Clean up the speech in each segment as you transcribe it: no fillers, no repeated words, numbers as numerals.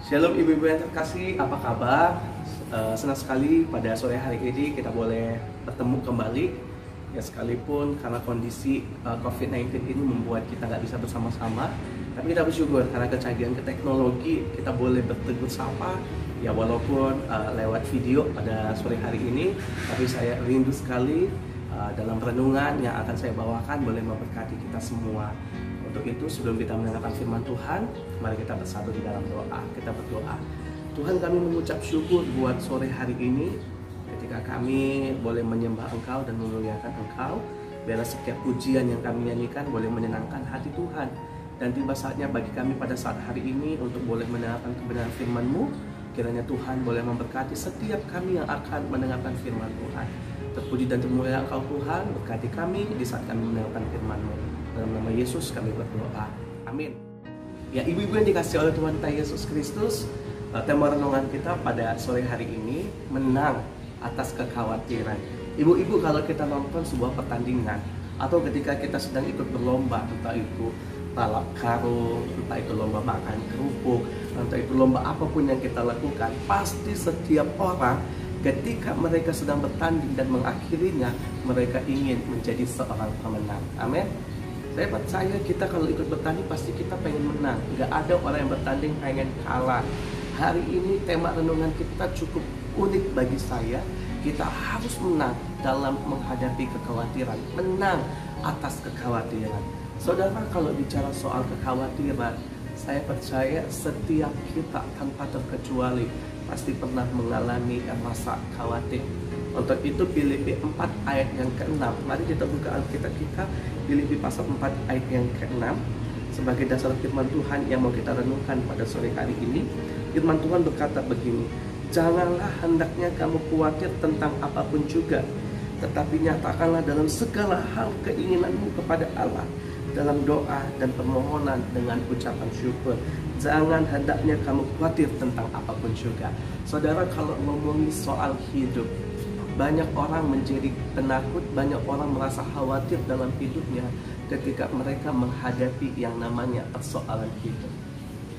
Shalom ibu-ibu yang terkasih, apa kabar? Senang sekali pada sore hari ini kita boleh bertemu kembali. Ya sekalipun karena kondisi COVID-19 ini membuat kita nggak bisa bersama-sama, tapi kita bersyukur karena kecanggihan teknologi kita boleh bertegur sapa. Ya walaupun lewat video pada sore hari ini, tapi saya rindu sekali dalam renungan yang akan saya bawakan boleh memberkati kita semua. Untuk itu sebelum kita mendengarkan firman Tuhan, mari kita bersatu di dalam doa. Kita berdoa. Tuhan, kami mengucap syukur buat sore hari ini ketika kami boleh menyembah Engkau dan memuliakan Engkau. Biarlah setiap pujian yang kami nyanyikan boleh menyenangkan hati Tuhan. Dan tiba saatnya bagi kami pada saat hari ini untuk boleh mendengarkan kebenaran firman-Mu. Kiranya Tuhan boleh memberkati setiap kami yang akan mendengarkan firman Tuhan. Terpuji dan termulia Engkau Tuhan, berkati kami di saat kami mendengarkan firman-Mu. Dalam nama Yesus kami berdoa. Amin. Ya ibu-ibu yang dikasih oleh Tuhan kita Yesus Kristus, tema renungan kita pada sore hari ini, menang atas kekhawatiran. Ibu-ibu, kalau kita nonton sebuah pertandingan atau ketika kita sedang ikut berlomba, entah itu balap karung, entah itu lomba makan kerupuk, entah itu lomba apapun yang kita lakukan, pasti setiap orang ketika mereka sedang bertanding dan mengakhirinya, mereka ingin menjadi seorang pemenang. Amin. Saya percaya kita kalau ikut bertanding pasti kita pengen menang. Gak ada orang yang bertanding pengen kalah. Hari ini tema renungan kita cukup unik bagi saya. Kita harus menang dalam menghadapi kekhawatiran. Menang atas kekhawatiran. Saudara, kalau bicara soal kekhawatiran, saya percaya setiap kita tanpa terkecuali pasti pernah mengalami rasa khawatir. Untuk itu Filipi 4 ayat yang ke-6. Mari kita buka Alkitab kita, Filipi pasal 4 ayat yang ke-6 sebagai dasar firman Tuhan yang mau kita renungkan pada sore hari ini. Firman Tuhan berkata begini, janganlah hendaknya kamu khawatir tentang apapun juga, tetapi nyatakanlah dalam segala hal keinginanmu kepada Allah dalam doa dan permohonan dengan ucapan syukur. Jangan hendaknya kamu khawatir tentang apapun juga. Saudara, kalau ngomongin soal hidup, banyak orang menjadi penakut, banyak orang merasa khawatir dalam hidupnya ketika mereka menghadapi yang namanya persoalan hidup.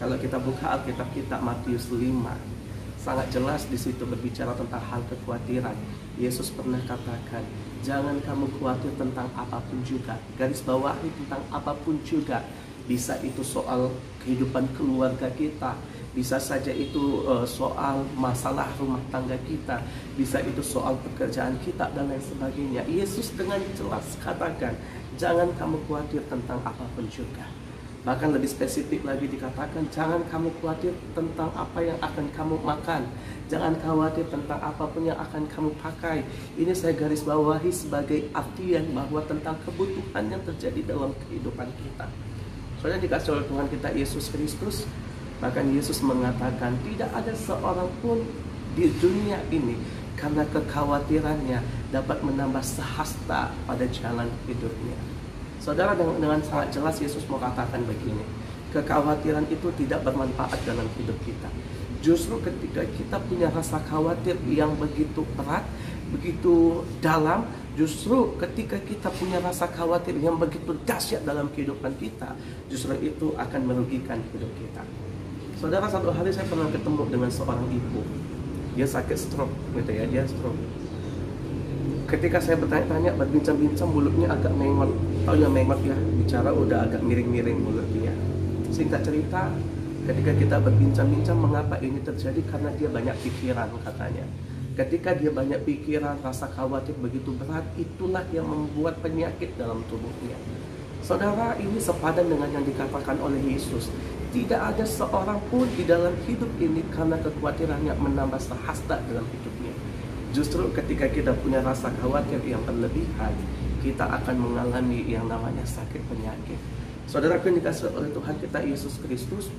Kalau kita buka Alkitab kita Matius 5, sangat jelas di situ berbicara tentang hal kekhawatiran. Yesus pernah katakan, jangan kamu khawatir tentang apapun juga. Garis bawahi tentang apapun juga. Bisa itu soal kehidupan keluarga kita, bisa saja itu soal masalah rumah tangga kita, bisa itu soal pekerjaan kita dan lain sebagainya. Yesus dengan jelas katakan, jangan kamu khawatir tentang apapun juga. Bahkan lebih spesifik lagi dikatakan, jangan kamu khawatir tentang apa yang akan kamu makan. Jangan khawatir tentang apapun yang akan kamu pakai. Ini saya garis bawahi sebagai artian bahwa tentang kebutuhan yang terjadi dalam kehidupan kita. Soalnya dikasih oleh Tuhan kita Yesus Kristus, bahkan Yesus mengatakan tidak ada seorang pun di dunia ini karena kekhawatirannya dapat menambah sehasta pada jalan hidupnya. Saudara, dengan sangat jelas Yesus mau katakan begini, kekhawatiran itu tidak bermanfaat dalam hidup kita. Justru ketika kita punya rasa khawatir yang begitu berat, begitu dalam, justru ketika kita punya rasa khawatir yang begitu dahsyat dalam kehidupan kita, justru itu akan merugikan hidup kita. Saudara, satu hari saya pernah ketemu dengan seorang ibu. Dia sakit stroke, gitu ya, dia stroke. Ketika saya bertanya-tanya, berbincang-bincang, mulutnya agak mengot. Tahu ya mengot ya, bicara udah agak miring-miring mulut dia. Singkat cerita, ketika kita berbincang-bincang mengapa ini terjadi, karena dia banyak pikiran katanya. Ketika dia banyak pikiran, rasa khawatir begitu berat, itulah yang membuat penyakit dalam tubuhnya. Saudara, ini sepadan dengan yang dikatakan oleh Yesus. Tidak ada seorang pun di dalam hidup ini karena kekhawatirannya menambah sehasta dalam hidupnya. Justru ketika kita punya rasa khawatir yang berlebihan, kita akan mengalami yang namanya sakit penyakit. Saudaraku yang dikasihi oleh Tuhan kita Yesus Kristus,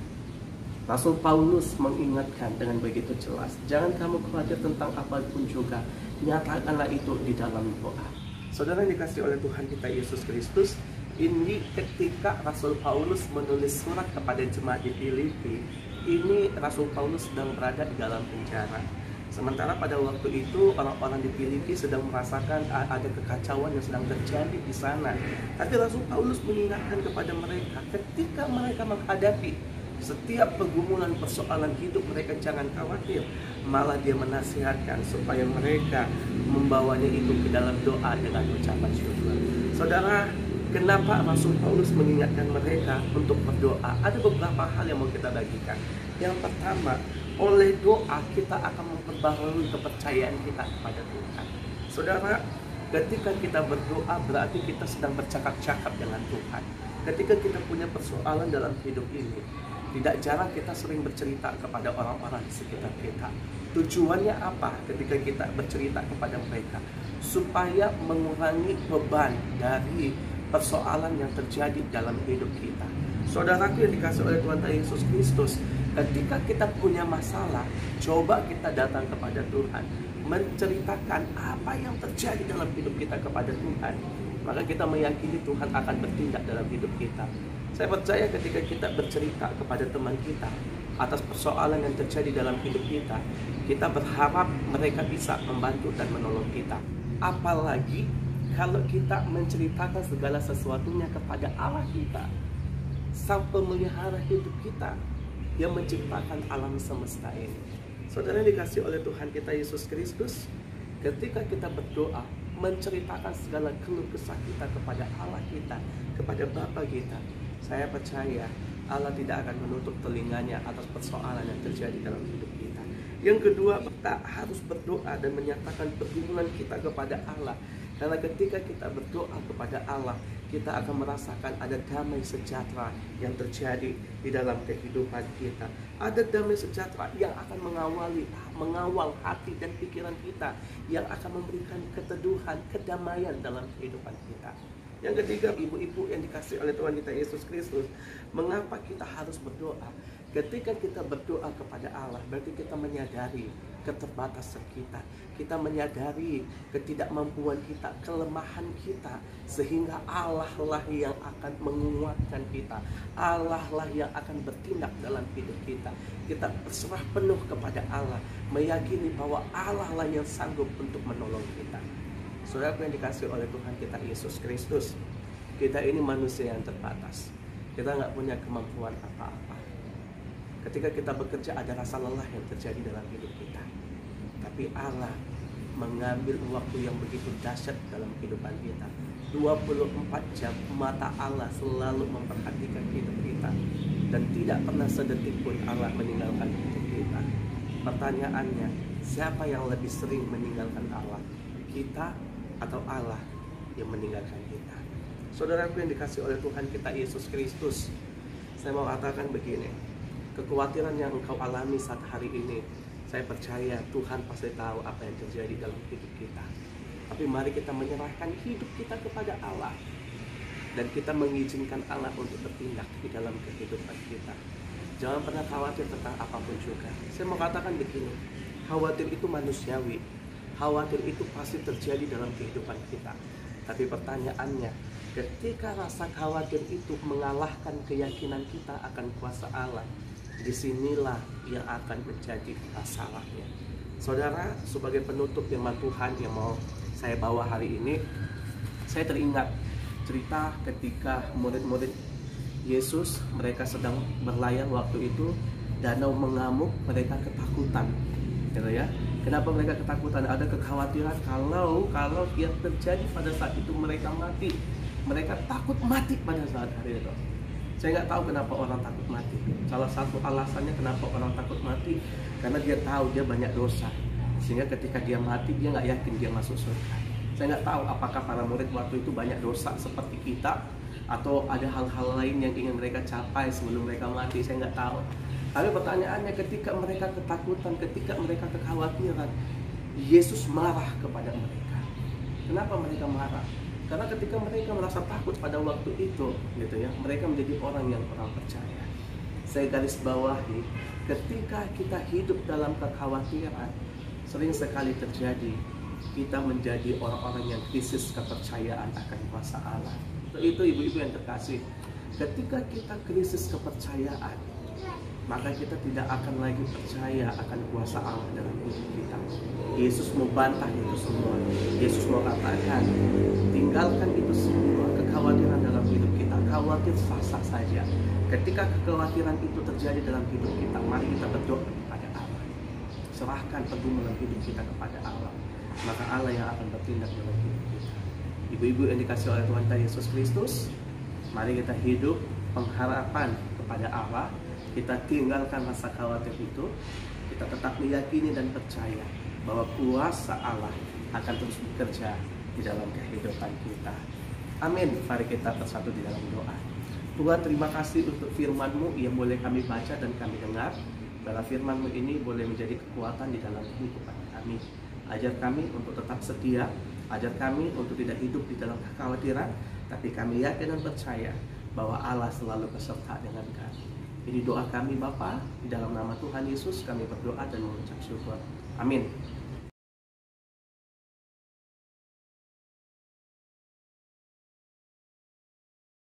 Rasul Paulus mengingatkan dengan begitu jelas, jangan kamu khawatir tentang apapun juga, nyatakanlah itu di dalam doa. Saudara yang dikasihi oleh Tuhan kita Yesus Kristus, ini ketika Rasul Paulus menulis surat kepada jemaat di Filipi, ini Rasul Paulus sedang berada di dalam penjara. Sementara pada waktu itu orang-orang di Filipi sedang merasakan ada kekacauan yang sedang terjadi di sana. Tapi Rasul Paulus mengingatkan kepada mereka, ketika mereka menghadapi setiap pergumulan persoalan hidup, mereka jangan khawatir. Malah dia menasihatkan supaya mereka membawanya itu ke dalam doa dengan ucapan syukur. Saudara, kenapa Rasul Paulus mengingatkan mereka untuk berdoa? Ada beberapa hal yang mau kita bagikan. Yang pertama, oleh doa kita akan memperbarui kepercayaan kita kepada Tuhan. Saudara, ketika kita berdoa berarti kita sedang bercakap-cakap dengan Tuhan. Ketika kita punya persoalan dalam hidup ini, tidak jarang kita sering bercerita kepada orang-orang di sekitar kita. Tujuannya apa ketika kita bercerita kepada mereka? Supaya mengurangi beban dari persoalan yang terjadi dalam hidup kita. Saudaraku yang dikasih oleh Tuhan Yesus Kristus, ketika kita punya masalah, coba kita datang kepada Tuhan, menceritakan apa yang terjadi dalam hidup kita kepada Tuhan. Maka kita meyakini Tuhan akan bertindak dalam hidup kita. Saya percaya ketika kita bercerita kepada teman kita atas persoalan yang terjadi dalam hidup kita, kita berharap mereka bisa membantu dan menolong kita. Apalagi kalau kita menceritakan segala sesuatunya kepada Allah kita, sang pemelihara hidup kita yang menciptakan alam semesta ini. Saudara dikasih oleh Tuhan kita Yesus Kristus, ketika kita berdoa, menceritakan segala keluh kesah kita kepada Allah kita, kepada Bapa kita, saya percaya Allah tidak akan menutup telinganya atas persoalan yang terjadi dalam hidup kita. Yang kedua, kita harus berdoa dan menyatakan pergumulan kita kepada Allah. Karena ketika kita berdoa kepada Allah, kita akan merasakan ada damai sejahtera yang terjadi di dalam kehidupan kita. Ada damai sejahtera yang akan mengawal hati dan pikiran kita, yang akan memberikan keteduhan, kedamaian dalam kehidupan kita. Yang ketiga, ibu-ibu yang dikasih oleh Tuhan kita Yesus Kristus, mengapa kita harus berdoa? Ketika kita berdoa kepada Allah, berarti kita menyadari keterbatasan kita. Kita menyadari ketidakmampuan kita, kelemahan kita, sehingga Allah lah yang akan menguatkan kita. Allah lah yang akan bertindak dalam hidup kita. Kita berserah penuh kepada Allah, meyakini bahwa Allah lah yang sanggup untuk menolong kita. Saudara yang dikasih oleh Tuhan kita Yesus Kristus, kita ini manusia yang terbatas. Kita nggak punya kemampuan apa-apa. Ketika kita bekerja ada rasa lelah yang terjadi dalam hidup kita. Tapi Allah mengambil waktu yang begitu dahsyat dalam kehidupan kita. 24 jam mata Allah selalu memperhatikan hidup kita. Dan tidak pernah sedetik pun Allah meninggalkan hidup kita. Pertanyaannya, siapa yang lebih sering meninggalkan Allah? Kita atau Allah yang meninggalkan kita? Saudaraku yang dikasih oleh Tuhan kita Yesus Kristus, saya mau katakan begini. Kekhawatiran yang engkau alami saat hari ini, saya percaya Tuhan pasti tahu apa yang terjadi dalam hidup kita. Tapi mari kita menyerahkan hidup kita kepada Allah, dan kita mengizinkan Allah untuk bertindak di dalam kehidupan kita. Jangan pernah khawatir tentang apapun juga. Saya mau katakan begini, khawatir itu manusiawi. Khawatir itu pasti terjadi dalam kehidupan kita. Tapi pertanyaannya, ketika rasa khawatir itu mengalahkan keyakinan kita akan kuasa Allah, disinilah yang akan menjadi masalahnya. Saudara, sebagai penutup firman Tuhan yang mau saya bawa hari ini, saya teringat cerita ketika murid-murid Yesus, mereka sedang berlayar waktu itu, danau mengamuk, mereka ketakutan, gitu ya. Kenapa mereka ketakutan? Ada kekhawatiran kalau yang terjadi pada saat itu mereka mati. Mereka takut mati pada saat hari itu. Saya nggak tahu kenapa orang takut mati. Salah satu alasannya kenapa orang takut mati, karena dia tahu dia banyak dosa, sehingga ketika dia mati dia nggak yakin dia masuk surga. Saya nggak tahu apakah para murid waktu itu banyak dosa seperti kita, atau ada hal-hal lain yang ingin mereka capai sebelum mereka mati. Saya nggak tahu. Tapi pertanyaannya, ketika mereka ketakutan, ketika mereka kekhawatiran, Yesus marah kepada mereka. Kenapa mereka marah? Karena ketika mereka merasa takut pada waktu itu, gitu ya, mereka menjadi orang yang kurang percaya. Saya garis bawahi, ketika kita hidup dalam kekhawatiran, sering sekali terjadi kita menjadi orang-orang yang krisis kepercayaan akan kuasa Allah. Itu ibu-ibu yang terkasih, ketika kita krisis kepercayaan, maka kita tidak akan lagi percaya akan kuasa Allah dalam hidup kita. Yesus mau bantah itu semua. Yesus mau katakan, tinggalkan itu semua, kekhawatiran dalam hidup kita. Khawatir sah-sah saja. Ketika kekhawatiran itu terjadi dalam hidup kita, mari kita berdoa kepada Allah. Serahkan pergumulan hidup kita kepada Allah, maka Allah yang akan bertindak dalam hidup kita. Ibu-ibu yang dikasih oleh Tuhan kita Yesus Kristus, mari kita hidup pengharapan kepada Allah. Kita tinggalkan rasa khawatir itu. Kita tetap meyakini dan percaya bahwa kuasa Allah akan terus bekerja di dalam kehidupan kita. Amin. Mari kita bersatu di dalam doa. Tuhan, terima kasih untuk firman-Mu yang boleh kami baca dan kami dengar. Bahwa firman-Mu ini boleh menjadi kekuatan di dalam kehidupan kami. Ajar kami untuk tetap setia. Ajar kami untuk tidak hidup di dalam kekhawatiran. Tapi kami yakin dan percaya bahwa Allah selalu beserta dengan kami. Ini doa kami Bapa, di dalam nama Tuhan Yesus kami berdoa dan mengucap syukur. Amin.